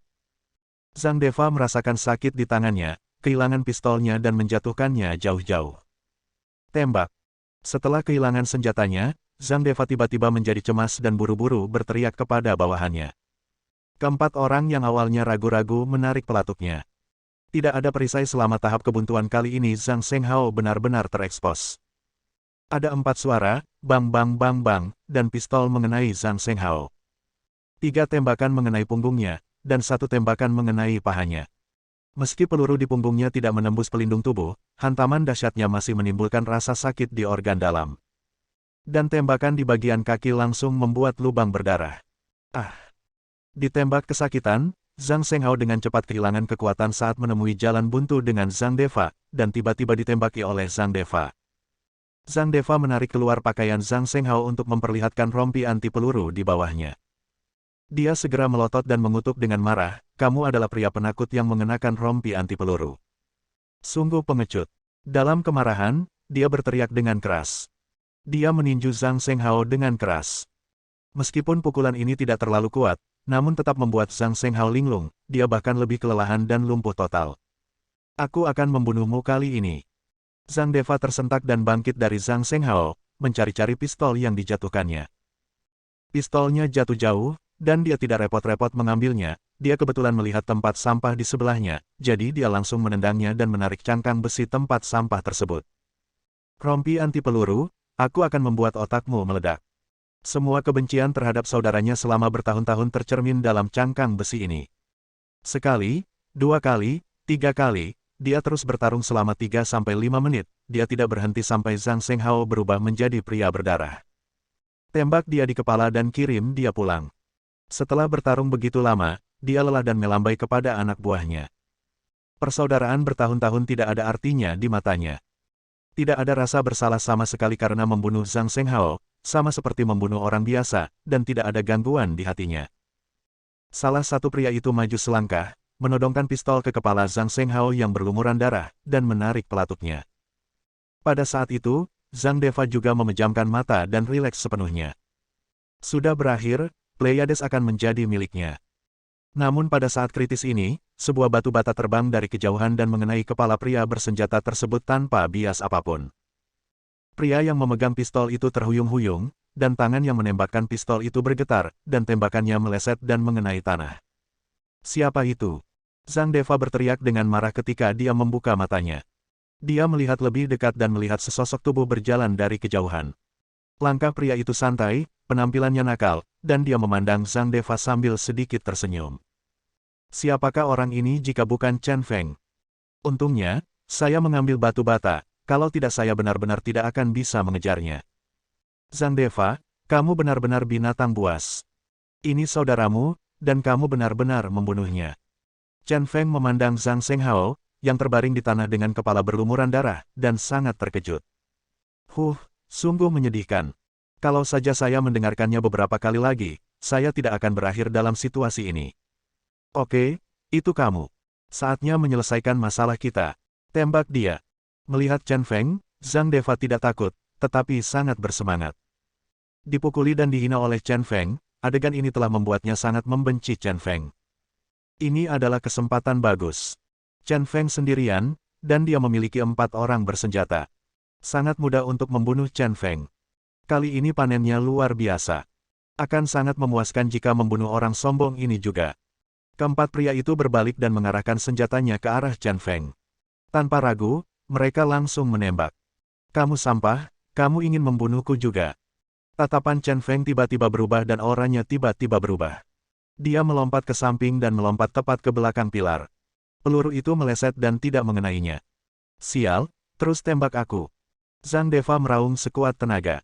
Zhang Deva merasakan sakit di tangannya, kehilangan pistolnya dan menjatuhkannya jauh-jauh. Tembak. Setelah kehilangan senjatanya, Zhang Deva tiba-tiba menjadi cemas dan buru-buru berteriak kepada bawahannya. Keempat orang yang awalnya ragu-ragu menarik pelatuknya. Tidak ada perisai selama tahap kebuntuan kali ini. Zhang Shenghao benar-benar terekspos. Ada 4 suara, bang bang bang bang, dan pistol mengenai Zhang Shenghao. 3 tembakan mengenai punggungnya, dan 1 tembakan mengenai pahanya. Meski peluru di punggungnya tidak menembus pelindung tubuh, hantaman dahsyatnya masih menimbulkan rasa sakit di organ dalam. Dan tembakan di bagian kaki langsung membuat lubang berdarah. Ditembak kesakitan, Zhang Shenghao dengan cepat kehilangan kekuatan saat menemui jalan buntu dengan Zhang Deva, dan tiba-tiba ditembaki oleh Zhang Deva. Zhang Deva menarik keluar pakaian Zhang Shenghao untuk memperlihatkan rompi anti peluru di bawahnya. Dia segera melotot dan mengutuk dengan marah, kamu adalah pria penakut yang mengenakan rompi anti peluru. Sungguh pengecut. Dalam kemarahan, dia berteriak dengan keras. Dia meninju Zhang Shenghao dengan keras. Meskipun pukulan ini tidak terlalu kuat, namun tetap membuat Zhang Shenghao linglung, dia bahkan lebih kelelahan dan lumpuh total. Aku akan membunuhmu kali ini. Zhang Deva tersentak dan bangkit dari Zhang Shenghao, mencari-cari pistol yang dijatuhkannya. Pistolnya jatuh jauh, dan dia tidak repot-repot mengambilnya. Dia kebetulan melihat tempat sampah di sebelahnya, jadi dia langsung menendangnya dan menarik cangkang besi tempat sampah tersebut. Rompi anti peluru, aku akan membuat otakmu meledak. Semua kebencian terhadap saudaranya selama bertahun-tahun tercermin dalam cangkang besi ini. Sekali, 2 kali, 3 kali, dia terus bertarung selama 3-5 menit, dia tidak berhenti sampai Zhang Shenghao berubah menjadi pria berdarah. Tembak dia di kepala dan kirim dia pulang. Setelah bertarung begitu lama, dia lelah dan melambai kepada anak buahnya. Persaudaraan bertahun-tahun tidak ada artinya di matanya. Tidak ada rasa bersalah sama sekali karena membunuh Zhang Shenghao, sama seperti membunuh orang biasa, dan tidak ada gangguan di hatinya. Salah satu pria itu maju selangkah, menodongkan pistol ke kepala Zhang Shenghao yang berlumuran darah, dan menarik pelatuknya. Pada saat itu, Zhang Deva juga memejamkan mata dan rileks sepenuhnya. Sudah berakhir, Pleiades akan menjadi miliknya. Namun pada saat kritis ini, sebuah batu bata terbang dari kejauhan dan mengenai kepala pria bersenjata tersebut tanpa bias apapun. Pria yang memegang pistol itu terhuyung-huyung, dan tangan yang menembakkan pistol itu bergetar, dan tembakannya meleset dan mengenai tanah. Siapa itu? Zhang Deva berteriak dengan marah ketika dia membuka matanya. Dia melihat lebih dekat dan melihat sesosok tubuh berjalan dari kejauhan. Langkah pria itu santai, penampilannya nakal, dan dia memandang Zhang Deva sambil sedikit tersenyum. Siapakah orang ini jika bukan Chen Feng? Untungnya, saya mengambil batu bata, kalau tidak saya benar-benar tidak akan bisa mengejarnya. Zhang Deva, kamu benar-benar binatang buas. Ini saudaramu, dan kamu benar-benar membunuhnya. Chen Feng memandang Zhang Shenghao, yang terbaring di tanah dengan kepala berlumuran darah, dan sangat terkejut. Sungguh menyedihkan. Kalau saja saya mendengarkannya beberapa kali lagi, saya tidak akan berakhir dalam situasi ini. Oke, itu kamu. Saatnya menyelesaikan masalah kita. Tembak dia. Melihat Chen Feng, Zhang Deva tidak takut, tetapi sangat bersemangat. Dipukuli dan dihina oleh Chen Feng, adegan ini telah membuatnya sangat membenci Chen Feng. Ini adalah kesempatan bagus. Chen Feng sendirian, dan dia memiliki 4 orang bersenjata. Sangat mudah untuk membunuh Chen Feng. Kali ini panennya luar biasa. Akan sangat memuaskan jika membunuh orang sombong ini juga. Keempat pria itu berbalik dan mengarahkan senjatanya ke arah Chen Feng. Tanpa ragu, mereka langsung menembak. Kamu sampah, kamu ingin membunuhku juga. Tatapan Chen Feng tiba-tiba berubah dan auranya tiba-tiba berubah. Dia melompat ke samping dan melompat tepat ke belakang pilar. Peluru itu meleset dan tidak mengenainya. Sial, terus tembak aku. Zhang Deva meraung sekuat tenaga.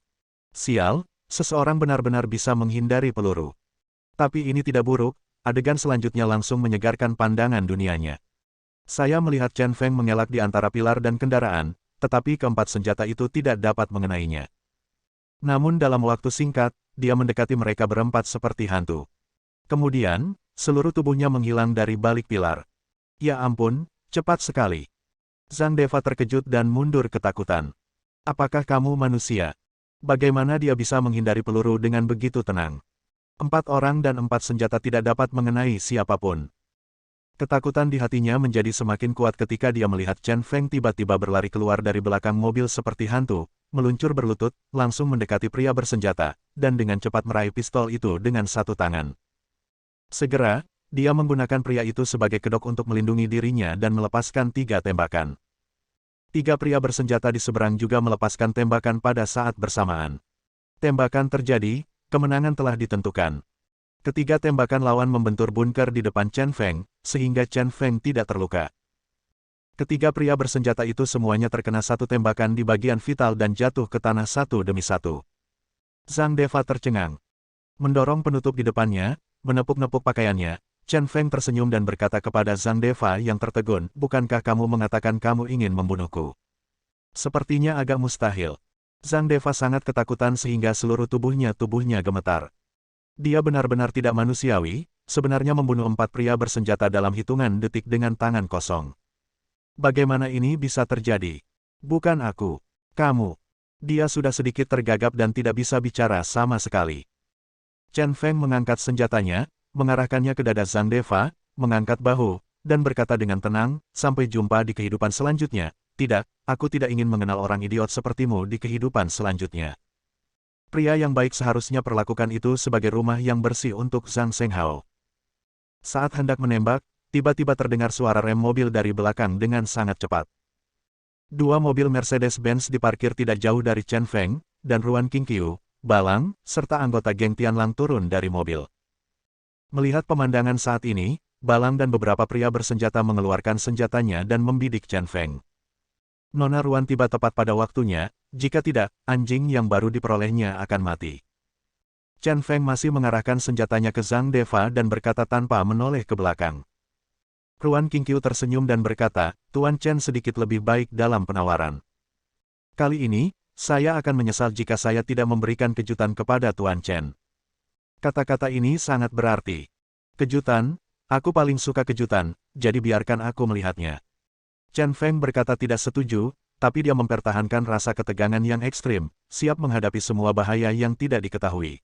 Sial, seseorang benar-benar bisa menghindari peluru. Tapi ini tidak buruk, adegan selanjutnya langsung menyegarkan pandangan dunianya. Saya melihat Chen Feng mengelak di antara pilar dan kendaraan, tetapi keempat senjata itu tidak dapat mengenainya. Namun dalam waktu singkat, dia mendekati mereka berempat seperti hantu. Kemudian, seluruh tubuhnya menghilang dari balik pilar. Ya ampun, cepat sekali. Zhang Deva terkejut dan mundur ketakutan. Apakah kamu manusia? Bagaimana dia bisa menghindari peluru dengan begitu tenang? 4 orang dan 4 senjata tidak dapat mengenai siapapun. Ketakutan di hatinya menjadi semakin kuat ketika dia melihat Chen Feng tiba-tiba berlari keluar dari belakang mobil seperti hantu, meluncur berlutut, langsung mendekati pria bersenjata, dan dengan cepat meraih pistol itu dengan satu tangan. Segera, dia menggunakan pria itu sebagai kedok untuk melindungi dirinya dan melepaskan 3 tembakan. 3 pria bersenjata di seberang juga melepaskan tembakan pada saat bersamaan. Tembakan terjadi, kemenangan telah ditentukan. Ketiga tembakan lawan membentur bunker di depan Chen Feng, sehingga Chen Feng tidak terluka. Ketiga pria bersenjata itu semuanya terkena satu tembakan di bagian vital dan jatuh ke tanah satu demi satu. Zhang Deva tercengang. Mendorong penutup di depannya, menepuk-nepuk pakaiannya, Chen Feng tersenyum dan berkata kepada Zhang Deva yang tertegun, bukankah kamu mengatakan kamu ingin membunuhku? Sepertinya agak mustahil. Zhang Deva sangat ketakutan sehingga seluruh tubuhnya gemetar. Dia benar-benar tidak manusiawi, sebenarnya membunuh 4 pria bersenjata dalam hitungan detik dengan tangan kosong. Bagaimana ini bisa terjadi? Bukan aku. Kamu. Dia sudah sedikit tergagap dan tidak bisa bicara sama sekali. Chen Feng mengangkat senjatanya, mengarahkannya ke dada Zhang Deva, mengangkat bahu, dan berkata dengan tenang, sampai jumpa di kehidupan selanjutnya. Tidak, aku tidak ingin mengenal orang idiot sepertimu di kehidupan selanjutnya. Pria yang baik seharusnya perlakukan itu sebagai rumah yang bersih untuk Zhang Shenghao. Saat hendak menembak, tiba-tiba terdengar suara rem mobil dari belakang dengan sangat cepat. 2 mobil Mercedes-Benz diparkir tidak jauh dari Chen Feng, dan Ruan Qingqiu, Balang, serta anggota geng Tianlang turun dari mobil. Melihat pemandangan saat ini, Balang dan beberapa pria bersenjata mengeluarkan senjatanya dan membidik Chen Feng. Nona Ruan tiba tepat pada waktunya, jika tidak, anjing yang baru diperolehnya akan mati. Chen Feng masih mengarahkan senjatanya ke Zhang Deva dan berkata tanpa menoleh ke belakang. Ruan Qingqiu tersenyum dan berkata, Tuan Chen sedikit lebih baik dalam penawaran. Kali ini, saya akan menyesal jika saya tidak memberikan kejutan kepada Tuan Chen. Kata-kata ini sangat berarti. Kejutan, aku paling suka kejutan, jadi biarkan aku melihatnya. Chen Feng berkata tidak setuju, tapi dia mempertahankan rasa ketegangan yang ekstrim, siap menghadapi semua bahaya yang tidak diketahui.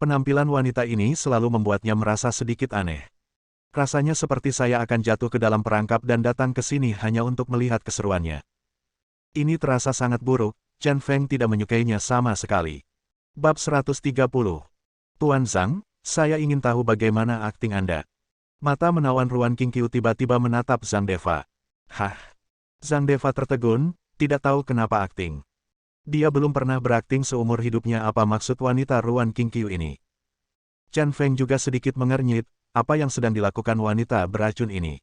Penampilan wanita ini selalu membuatnya merasa sedikit aneh. Rasanya seperti saya akan jatuh ke dalam perangkap dan datang ke sini hanya untuk melihat keseruannya. Ini terasa sangat buruk, Chen Feng tidak menyukainya sama sekali. Bab 130. Tuan Zhang, saya ingin tahu bagaimana akting Anda. Mata menawan Ruan Qingqiu tiba-tiba menatap Zhang Deva. Hah? Zhang Deva tertegun, tidak tahu kenapa akting. Dia belum pernah berakting seumur hidupnya. Apa maksud wanita Ruan Qingqiu ini? Chen Feng juga sedikit mengernyit, apa yang sedang dilakukan wanita beracun ini.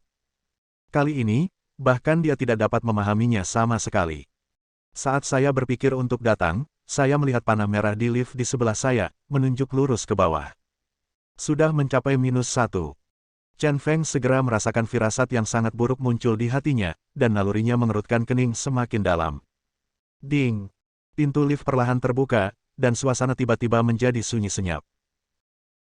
Kali ini, bahkan dia tidak dapat memahaminya sama sekali. Saat saya berpikir untuk datang, saya melihat panah merah di lift di sebelah saya, menunjuk lurus ke bawah. Sudah mencapai -1. Chen Feng segera merasakan firasat yang sangat buruk muncul di hatinya, dan nalurinya mengerutkan kening semakin dalam. Ding! Pintu lift perlahan terbuka, dan suasana tiba-tiba menjadi sunyi senyap.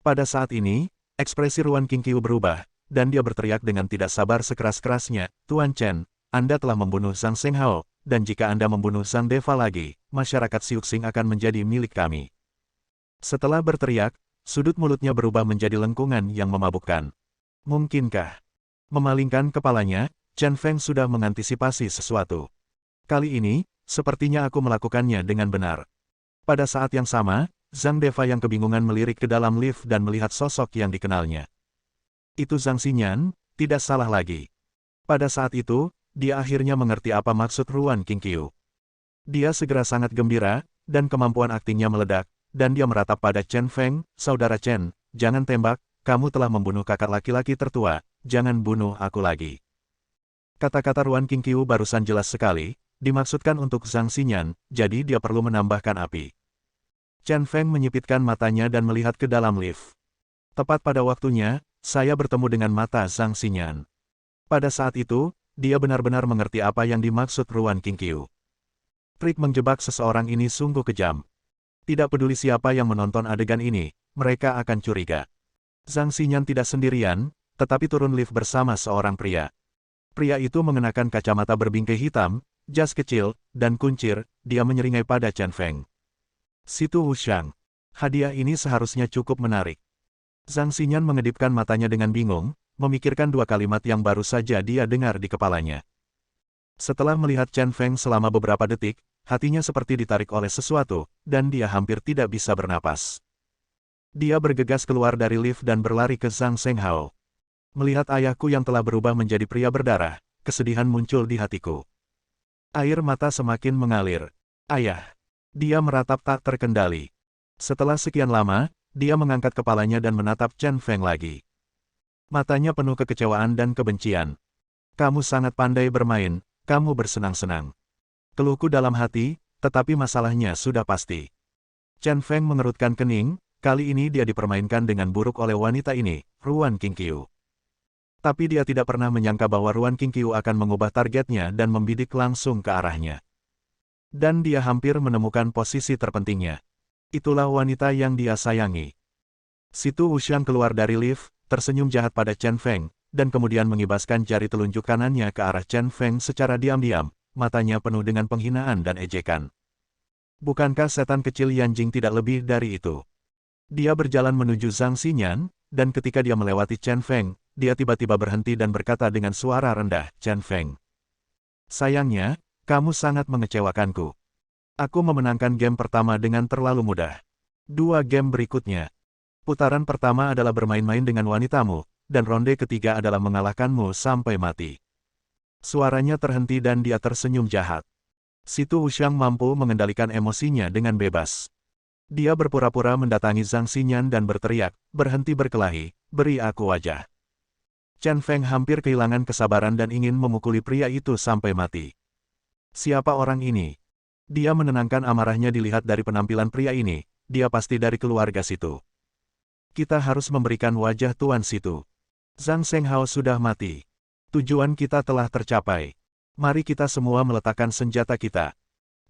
Pada saat ini, ekspresi Ruan Qingqiu berubah, dan dia berteriak dengan tidak sabar sekeras-kerasnya, Tuan Chen, Anda telah membunuh Zhang Shenghao, dan jika Anda membunuh Zhang Deva lagi, masyarakat Siuxing akan menjadi milik kami. Setelah berteriak, sudut mulutnya berubah menjadi lengkungan yang memabukkan. Mungkinkah? Memalingkan kepalanya, Chen Feng sudah mengantisipasi sesuatu. Kali ini, sepertinya aku melakukannya dengan benar. Pada saat yang sama, Zhang Deva yang kebingungan melirik ke dalam lift dan melihat sosok yang dikenalnya. Itu Zhang Xinyan, tidak salah lagi. Pada saat itu, dia akhirnya mengerti apa maksud Ruan Qingqiu. Dia segera sangat gembira, dan kemampuan aktingnya meledak, dan dia meratap pada Chen Feng, Saudara Chen, jangan tembak, kamu telah membunuh kakak laki-laki tertua, jangan bunuh aku lagi. Kata-kata Ruan Qingqiu barusan jelas sekali, dimaksudkan untuk Zhang Xinyan, jadi dia perlu menambahkan api. Chen Feng menyipitkan matanya dan melihat ke dalam lift. Tepat pada waktunya, saya bertemu dengan mata Zhang Xinyan. Pada saat itu, dia benar-benar mengerti apa yang dimaksud Ruan Qingqiu. Trik menjebak seseorang ini sungguh kejam. Tidak peduli siapa yang menonton adegan ini, mereka akan curiga. Zhang Xinyan tidak sendirian, tetapi turun lift bersama seorang pria. Pria itu mengenakan kacamata berbingkai hitam, jas kecil, dan kuncir, dia menyeringai pada Chen Feng. Situ Wuxiang. Hadiah ini seharusnya cukup menarik. Zhang Xinyan mengedipkan matanya dengan bingung, memikirkan dua kalimat yang baru saja dia dengar di kepalanya. Setelah melihat Chen Feng selama beberapa detik, hatinya seperti ditarik oleh sesuatu, dan dia hampir tidak bisa bernapas. Dia bergegas keluar dari lift dan berlari ke Zhang Shenghao. Melihat ayahku yang telah berubah menjadi pria berdarah, kesedihan muncul di hatiku. Air mata semakin mengalir. Ayah! Dia meratap tak terkendali. Setelah sekian lama, dia mengangkat kepalanya dan menatap Chen Feng lagi. Matanya penuh kekecewaan dan kebencian. Kamu sangat pandai bermain, kamu bersenang-senang. Keluhku dalam hati, tetapi masalahnya sudah pasti. Chen Feng mengerutkan kening, kali ini dia dipermainkan dengan buruk oleh wanita ini, Ruan Qingqiu. Tapi dia tidak pernah menyangka bahwa Ruan Qingqiu akan mengubah targetnya dan membidik langsung ke arahnya. Dan dia hampir menemukan posisi terpentingnya. Itulah wanita yang dia sayangi. Situ Wuxiang keluar dari lift, tersenyum jahat pada Chen Feng, dan kemudian mengibaskan jari telunjuk kanannya ke arah Chen Feng secara diam-diam, matanya penuh dengan penghinaan dan ejekan. Bukankah setan kecil Yanjing tidak lebih dari itu? Dia berjalan menuju Zhang Xinyan, dan ketika dia melewati Chen Feng, dia tiba-tiba berhenti dan berkata dengan suara rendah, Chen Feng. Sayangnya, kamu sangat mengecewakanku. Aku memenangkan game pertama dengan terlalu mudah. 2 game berikutnya. Putaran pertama adalah bermain-main dengan wanitamu, dan ronde ketiga adalah mengalahkanmu sampai mati. Suaranya terhenti dan dia tersenyum jahat. Situ Wuxiang mampu mengendalikan emosinya dengan bebas. Dia berpura-pura mendatangi Zhang Xinyan dan berteriak, berhenti berkelahi, beri aku wajah. Chen Feng hampir kehilangan kesabaran dan ingin memukuli pria itu sampai mati. Siapa orang ini? Dia menenangkan amarahnya dilihat dari penampilan pria ini, dia pasti dari keluarga Situ. Kita harus memberikan wajah Tuan Situ. Zhang Shenghao sudah mati. Tujuan kita telah tercapai. Mari kita semua meletakkan senjata kita.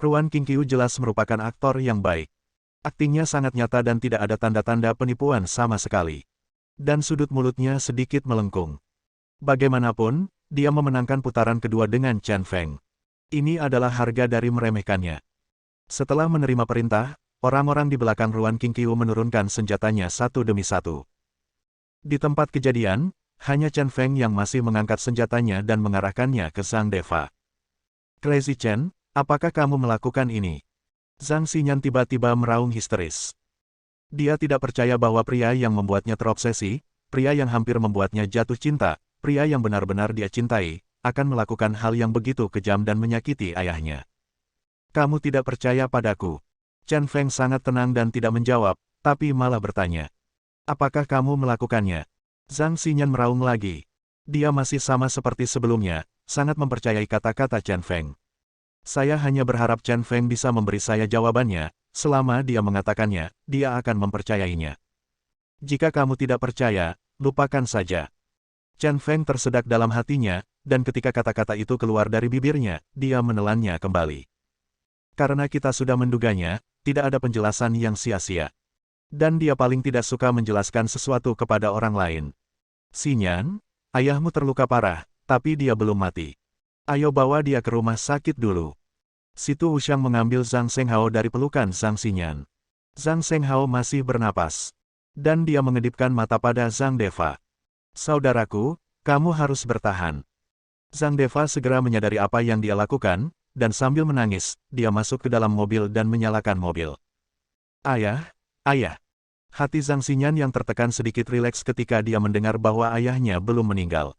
Ruan Qingqiu jelas merupakan aktor yang baik. Aktingnya sangat nyata dan tidak ada tanda-tanda penipuan sama sekali. Dan sudut mulutnya sedikit melengkung. Bagaimanapun, dia memenangkan putaran kedua dengan Chen Feng. Ini adalah harga dari meremehkannya. Setelah menerima perintah, orang-orang di belakang Ruan Qingqiu menurunkan senjatanya satu demi satu. Di tempat kejadian, hanya Chen Feng yang masih mengangkat senjatanya dan mengarahkannya ke Zhang Deva. Crazy Chen, apakah kamu melakukan ini? Zhang Xinyan tiba-tiba meraung histeris. Dia tidak percaya bahwa pria yang membuatnya terobsesi, pria yang hampir membuatnya jatuh cinta, pria yang benar-benar dia cintai, akan melakukan hal yang begitu kejam dan menyakiti ayahnya. Kamu tidak percaya padaku? Chen Feng sangat tenang dan tidak menjawab, tapi malah bertanya. Apakah kamu melakukannya? Zhang Xinyan meraung lagi. Dia masih sama seperti sebelumnya, sangat mempercayai kata-kata Chen Feng. Saya hanya berharap Chen Feng bisa memberi saya jawabannya, selama dia mengatakannya, dia akan mempercayainya. Jika kamu tidak percaya, lupakan saja. Chen Feng tersedak dalam hatinya, dan ketika kata-kata itu keluar dari bibirnya, dia menelannya kembali. Karena kita sudah menduganya, tidak ada penjelasan yang sia-sia. Dan dia paling tidak suka menjelaskan sesuatu kepada orang lain. Xinyan, ayahmu terluka parah, tapi dia belum mati. Ayo bawa dia ke rumah sakit dulu. Situ Wuxiang mengambil Zhang Shenghao dari pelukan Zhang Xinyan. Zhang Shenghao masih bernapas. Dan dia mengedipkan mata pada Zhang Deva. Saudaraku, kamu harus bertahan. Zhang Deva segera menyadari apa yang dia lakukan, dan sambil menangis, dia masuk ke dalam mobil dan menyalakan mobil. Ayah, ayah. Hati Zhang Xinyan yang tertekan sedikit rileks ketika dia mendengar bahwa ayahnya belum meninggal.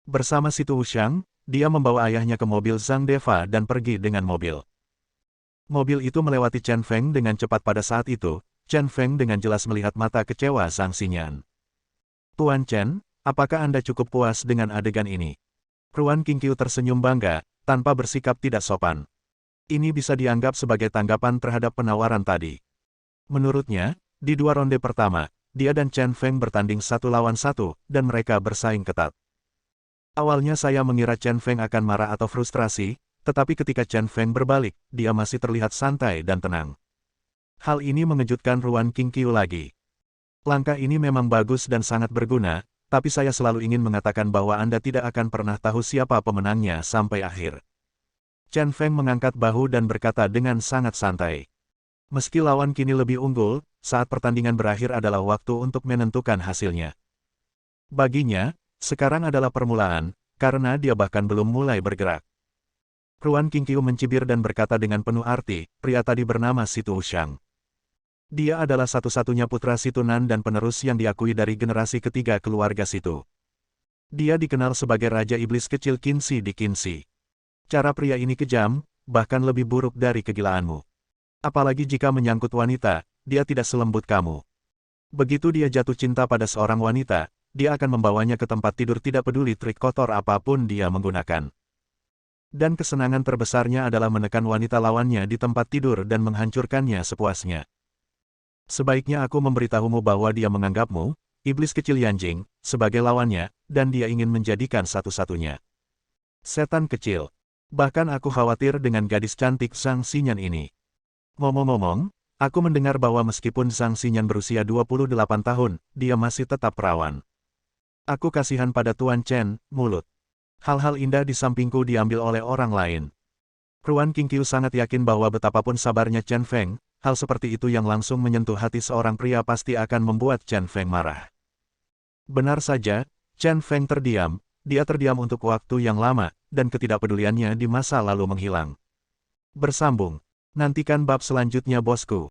Bersama Situ Wuxiang, dia membawa ayahnya ke mobil Zhang Deva dan pergi dengan mobil. Mobil itu melewati Chen Feng dengan cepat pada saat itu, Chen Feng dengan jelas melihat mata kecewa Zhang Xinyan. Tuan Chen, apakah Anda cukup puas dengan adegan ini? Ruan Qingqiu tersenyum bangga, tanpa bersikap tidak sopan. Ini bisa dianggap sebagai tanggapan terhadap penawaran tadi. Menurutnya, di dua ronde pertama, dia dan Chen Feng bertanding 1 lawan 1, dan mereka bersaing ketat. Awalnya saya mengira Chen Feng akan marah atau frustrasi, tetapi ketika Chen Feng berbalik, dia masih terlihat santai dan tenang. Hal ini mengejutkan Ruan Qingqiu lagi. Langkah ini memang bagus dan sangat berguna, tapi saya selalu ingin mengatakan bahwa Anda tidak akan pernah tahu siapa pemenangnya sampai akhir. Chen Feng mengangkat bahu dan berkata dengan sangat santai. Meski lawan kini lebih unggul, saat pertandingan berakhir adalah waktu untuk menentukan hasilnya. Baginya, sekarang adalah permulaan, karena dia bahkan belum mulai bergerak. Ruan Qingqiu mencibir dan berkata dengan penuh arti, pria tadi bernama Situ Wuxiang. Dia adalah satu-satunya putra Situ Nan dan penerus yang diakui dari generasi ketiga keluarga Situ. Dia dikenal sebagai Raja Iblis Kecil Qinzi di Qinzi. Cara pria ini kejam, bahkan lebih buruk dari kegilaanmu. Apalagi jika menyangkut wanita, dia tidak selembut kamu. Begitu dia jatuh cinta pada seorang wanita, dia akan membawanya ke tempat tidur tidak peduli trik kotor apapun dia menggunakan. Dan kesenangan terbesarnya adalah menekan wanita lawannya di tempat tidur dan menghancurkannya sepuasnya. Sebaiknya aku memberitahumu bahwa dia menganggapmu, iblis kecil Yanjing, sebagai lawannya, dan dia ingin menjadikan satu-satunya. Setan kecil. Bahkan aku khawatir dengan gadis cantik Zhang Xinyan ini. Ngomong-ngomong, aku mendengar bahwa meskipun Zhang Xinyan berusia 28 tahun, dia masih tetap perawan. Aku kasihan pada Tuan Chen, mulut. Hal-hal indah di sampingku diambil oleh orang lain. Ruan Qingqiu sangat yakin bahwa betapapun sabarnya Chen Feng, hal seperti itu yang langsung menyentuh hati seorang pria pasti akan membuat Chen Feng marah. Benar saja, Chen Feng terdiam, dia terdiam untuk waktu yang lama, dan ketidakpeduliannya di masa lalu menghilang. Bersambung. Nantikan bab selanjutnya bosku.